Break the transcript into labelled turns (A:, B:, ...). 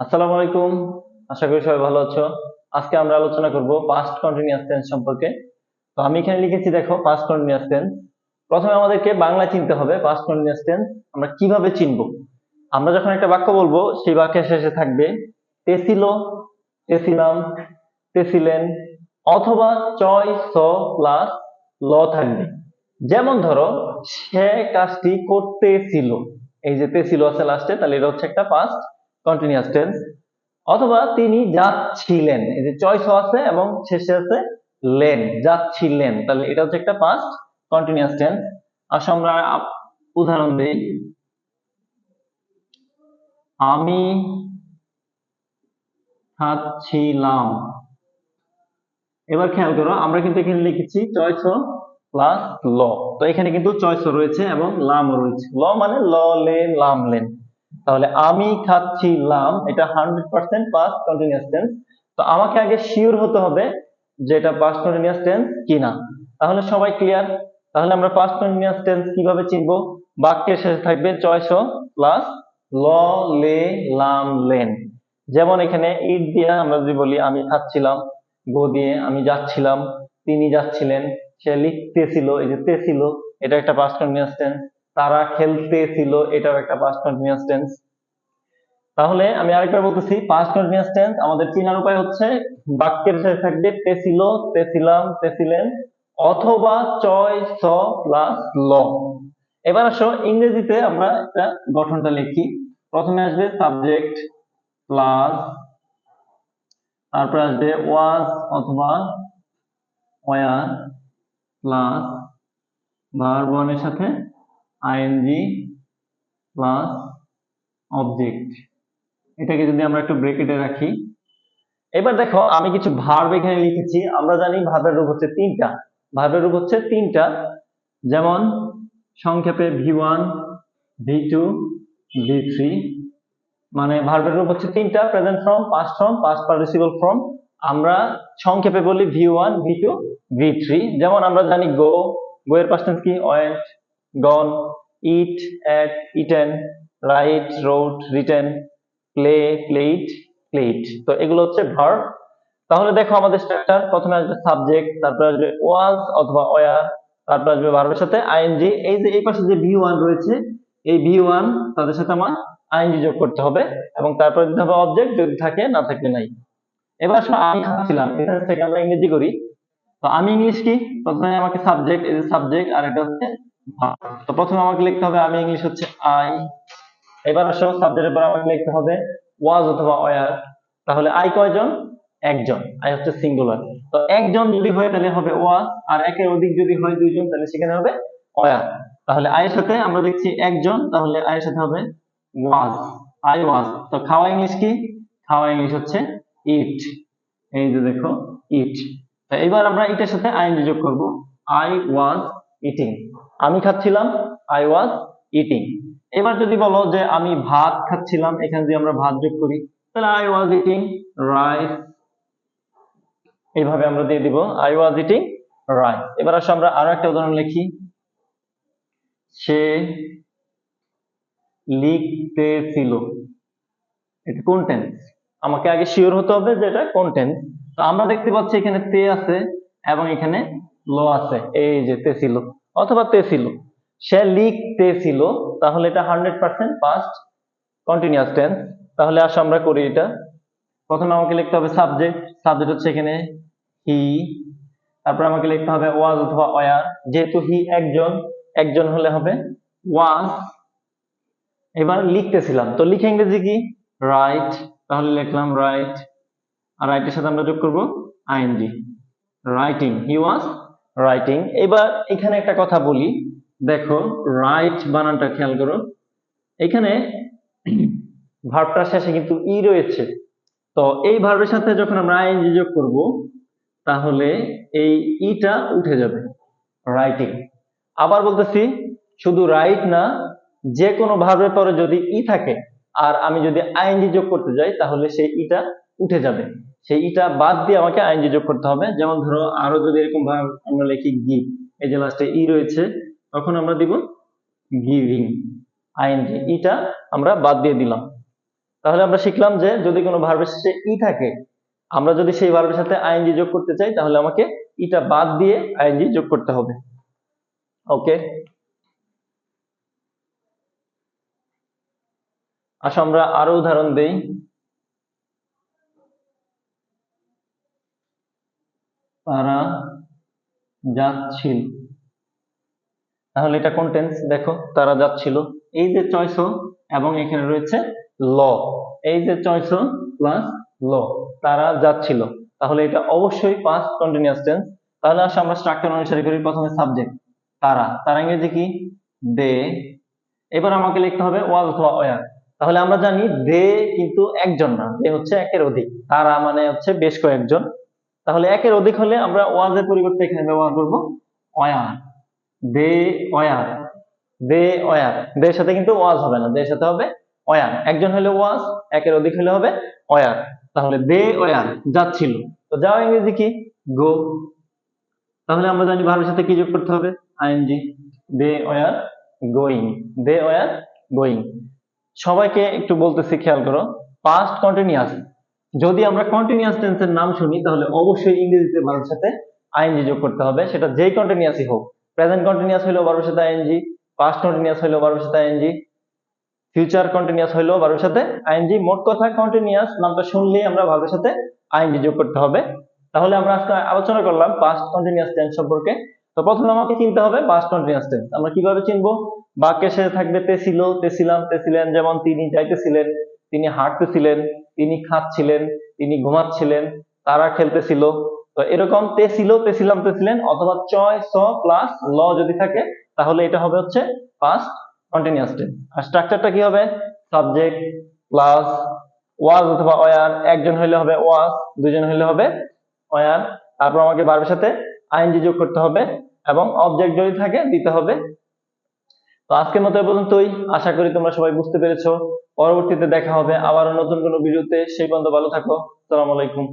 A: আসসালামু আলাইকুম। আশা করি সবাই ভালো আছো। আজকে আমরা আলোচনা করব পাস্ট কন্টিনিউয়াস টেন্স সম্পর্কে। তো আমি এখানে লিখেছি, দেখো, পাস্ট কন্টিনিউয়াস টেন্স। প্রথমে আমাদেরকে বাংলা চিনতে হবে পাস্ট কন্টিনিউয়াস টেন্স আমরা কিভাবে চিনবো। আমরা যখন একটা বাক্য বলবো সেই বাক্যের শেষে থাকবে তেছিল, তেছিলাম, তেছিলেন, অথবা চয় স প্লাস ল থাকবে। যেমন ধরো, সে কাজটি করতেছিল, এই যে তেছিল আছে লাস্টে, তাহলে এটা হচ্ছে একটা পাস্ট কন্টিনিউয়াস টেন্স। অথবা তিনি যাচ্ছিলেন, এই যে চয়েস আছে এবং শেষে আছে লেন, যাচ্ছিলেন, তাহলে এটা হচ্ছে একটা পাস্ট কন্টিনিউয়াস টেন্স। আসলে আমরা উদাহরণ দিই। আমি খাচ্ছিলাম। এবার খেয়াল করো, আমরা কিন্তু এখানে লিখেছি চয়েস প্লাস ল। তো এখানে কিন্তু চয়েস রয়েছে এবং লামও রয়েছে। ল মানে ল লেন লাম লেন। তাহলে আমি খাচ্ছিলাম, এটা 100% পাস্ট কন্টিনিউয়াস টেন্স। তো আমাকে আগে শিওর হতে হবে যে এটা পাস্ট কন্টিনিউয়াস টেন্স কিনা। তাহলে সবাই ক্লিয়ার? তাহলে আমরা পাস্ট কন্টিনিউয়াস টেন্স কিভাবে চিনবো? বাক্যের শেষে থাকবে চয়েস প্লাস ল লে লাম লেন। যেমন এখানে ইট দিয়ে আমরা যদি বলি আমি খাচ্ছিলাম, গো দিয়ে আমি যাচ্ছিলাম, তিনি যাচ্ছিলেন, সে লিখতেছিল, এই যে তে ছিল, এটা একটা পাস্ট কন্টিনিউয়াস টেন্স। তারা খেলতেছিল, এটাও একটা পাস্ট কন্টিনিউয়াস টেন্স। তাহলে আমি আরেকবার বলতেছি, পাস্ট কন্টিনিউয়াস টেন্স আমাদের চেনার উপায় হচ্ছে বাক্যের শেষে থাকবে তেছিল, তেছিলাম, তেছিলেন, অথবা চয় স প্লাস ল। এবার আসো ইংরেজিতে আমরা একটা গঠনটা লিখি। প্রথমে আসবে সাবজেক্ট প্লাস, তারপর আসবে ওয়াজ অথবা ওয়ার প্লাস ভার্ব ওয়ানের সাথে আইএনজি প্লাস অবজেক্ট। এটাকে যদি আমরা একটু ব্রেকেটে রাখি, এবার দেখো আমি কিছু ভার্ব এখানে লিখেছি। আমরা জানি ভার্বের রূপ হচ্ছে তিনটা। ভার্বের রূপ হচ্ছে তিনটা, যেমন সংক্ষেপে V1, V2, V3। মানে ভার্বের রূপ হচ্ছে তিনটা: present form, past form, past participle form. আমরা সংক্ষেপে বলি V1, V2, V3। যেমন আমরা জানি গো, গো এর পাস্ট টেন্স কি? Went, gone. Eat, ate, eaten. Write, wrote, written. Play, played, played. তো এগুলো হচ্ছে ভার্ব। তাহলে দেখো আমাদের স্ট্রাকচার: প্রথমে আসবে সাবজেক্ট, তারপর আসবে ওয়াজ অথবা ওয়ার, তারপর আসবে ভার্বের সাথে আইএনজি। এই যে এই পাশে যে V1 রয়েছে, এই V1 তাদের সাথে আমার আইএনজি যোগ করতে হবে এবং তারপর দিতে হবে অবজেক্ট, যদি থাকে, না থাকলে নাই। এবার আসলে আমি খাচ্ছিলাম, এখান থেকে আমরা ইংরেজি করি। তো আমি ইংলিশ কি? প্রথমে আমাকে সাবজেক্ট, এই যে সাবজেক্ট, আর এটা হচ্ছে verb। তো প্রথমে আমাকে লিখতে হবে আমি ইংলিশ হচ্ছে আই। এবার আসো সাবজেক্টের পর আমাকে লিখতে হবে ওয়াজ অথবা ওয়ার। তাহলে আই কয়জন? একজন। আই হচ্ছে সিঙ্গুলার। তো একজন যদি হয় তাহলে হবে ওয়াজ, আর একের অধিক যদি হয় দুইজন তাহলে সেখানে হবে ওয়ার। তাহলে আই এর সাথে আমরা দেখছি একজন, তাহলে আই এর সাথে হবে ওয়াজ, আই ওয়াজ। তো খাওয়া ইংলিশ কি? খাওয়া ইংলিশ হচ্ছে ইট। এই যে দেখো, ইট। তো এবার আমরা ইটের সাথে আইএনজি যোগ করব, আই ওয়াজ ইটিং। আমি খাচ্ছিলাম, আই ওয়াজ ইটিং। এবার যদি বলো যে আমি ভাত খাচ্ছিলাম, এখানে যদি আমরা ভাত যোগ করি, তাহলে আই ওয়াজ ইটিং রাইস। এইভাবে আমরা দিয়ে দিব আই ওয়াজ ইটিং রাইস। এবার আসলে আমরা আরো একটা উদাহরণ লিখি। সে লিখতেছিল, এটা কোন টেন্স? আমাকে আগে শিওর হতে হবে যে এটা কোন টেন্স। তো আমরা দেখতে পাচ্ছি এখানে তে আছে এবং এখানে ল আছে, এই যে তে ছিল অথবা তে ছিল। সে লিখতেছিল, তাহলে এটা 100% পাস্ট কন্টিনিউয়াস টেন্স। তাহলে আসো আমরা করি এটা। প্রথমে আমাকে লিখতে হবে সাবজেক্ট, সাবজেক্ট হচ্ছে এখানে হি। তারপর আমাকে লিখতে হবে ওয়াজ অথবা ওয়ার, যেহেতু হি একজন, একজন হলে হবে ওয়াজ। এবার লিখতেছিলাম, তো লিখে ইংরেজি কি? রাইট। তাহলে লিখলাম রাইট, আর রাইটের সাথে আমরা যোগ করব ING, writing, he was writing. এবার এখানে একটা কথা বলি, দেখো রাইট বানানটা খেয়াল করো। এখানে ভার্বটার শেষে কিন্তু ই রয়েছে। তো এই ভার্বের সাথে যখন আমরা আইএনজি যোগ করব, তাহলে এই ইটা উঠে যাবে, রাইটিং। আবার বলতেছি, শুধু রাইট না, যে কোনো ভার্বের পরে যদি ই থাকে আর আমি যদি আইএনজি যোগ করতে যাই, তাহলে সেই ইটা উঠে যাবে। সেই ইটা বাদ দিয়ে আমাকে আইএনজি যোগ করতে হবে। যেমন ধরো আরো যদি এরকম ভাবে আমরা লিখি গিভ, এই যে লাস্টে ই রয়েছে, তখন আমরা দিব গিভিং, আইএনজি, ইটা আমরা বাদ দিয়ে দিলাম। তাহলে আমরা শিখলাম যে যদি কোনো ভার্বের শেষে ই থাকে, আমরা যদি সেই ভার্বের সাথে আইএনজি যোগ করতে চাই তাহলে আমাকে ইটা বাদ দিয়ে আইএনজি যোগ করতে হবে। ওকে, আসো আমরা আরো উদাহরণ দেই। তারা যাচ্ছিল, তাহলে এটা কোন টেন্স দেখো, তারা যাচ্ছিল, এই যে চয়েস এবং এখানে রয়েছে ল, এই যে চয়েস প্লাস ল, তারা যাচ্ছিল, তাহলে এটা অবশ্যই পাস্ট কন্টিনিউয়াস টেন্স। তাহলে আসলে আমরা স্ট্রাকচার অনুসারে করি। প্রথমে সাবজেক্ট তারা, তার ইংরেজি কি দে, এবার আমাকে লিখতে হবে ওয়াজ অথবা ওয়ার। তাহলে আমরা জানি দে কিন্তু একজন না, দে হচ্ছে একের অধিক, তারা মানে হচ্ছে বেশ কয়েকজন। তাহলে একের অধিক হলে আমরা ওয়াজের পরিবর্তে এখানে ব্যবহার করব were, they were, they were. দের সাথে কিন্তু ওয়াজ হবে না, দের সাথে হবে ওয়ার। একজন হলে ওয়াজ, একের অধিক হলে হবে ওয়ার। তাহলে দে ওয়ার যাচ্ছিল, তো যাও ইংরেজি কি গো। তাহলে আমরা জানি ভার্বের সাথে কি যোগ করতে হবে ING, they were going, they were going. সবাইকে একটু বলতেছি, খেয়াল করো, পাস্ট কন্টিনিউয়াস যদি আমরা কন্টিনিউয়াস টেন্সের নাম শুনি তাহলে অবশ্যই ইংরেজিতে ভার্বের সাথে আইএনজি যোগ করতে হবে, সেটা যেই কন্টিনিউয়াসই হোক। প্রেজেন্ট কন্টিনিউয়াস হইলেও ভার্বের সাথে আইএনজি, পাস্ট কন্টিনিউয়াস হইলেও ভার্বের সাথে আইএনজি, ফিউচার কন্টিনিউয়াস হইলেও ভার্বের সাথে আইএনজি। মোট কথা কন্টিনিউয়াস নামটা শুনলেই আমরা ভার্বের সাথে আইএনজি যোগ করতে হবে। তাহলে আমরা আজকে আলোচনা করলাম পাস্ট কন্টিনিউয়াস টেন্স সম্পর্কে। তো প্রথমে আমাকে চিনতে হবে পাস্ট কন্টিনিউয়াস টেন্স। আমরা কিভাবে চিনবো? বাক্যের শেষে থাকবে তে ছিল, তে ছিলাম, তে ছিলেন। যেমন তিনি যাইতেছিলেন, তিনি হাঁটতেছিলেন, তিনি খাচ্ছিলেন, তিনি ঘুমাচ্ছিলেন, তারা খেলতেছিল। তো এরকম তে ছিল, তে ছিলাম, তে ছিলেন অথবা চয় স প্লাস ল যদি থাকে তাহলে এটা হবে হচ্ছে পাস্ট কন্টিনিউয়াস টেন্স। আর স্ট্রাকচারটা কি হবে? সাবজেক্ট প্লাস ওয়াজ অথবা ওয়ার, একজন হইলে হবে ওয়াজ, দুজন হইলে হবে ওয়ার। তারপর আমাকে ভার্বের সাথে আইএনজি যোগ করতে হবে এবং অবজেক্ট যদি থাকে দিতে হবে। তো আজকের মতো এ পর্যন্তই। আশা করি তোমরা সবাই বুঝতে পেরেছো। পরবর্তীতে দেখা হবে আবারও নতুন কোনো ভিডিওতে। সেই পর্যন্ত ভালো থাকো। আসসালামু আলাইকুম।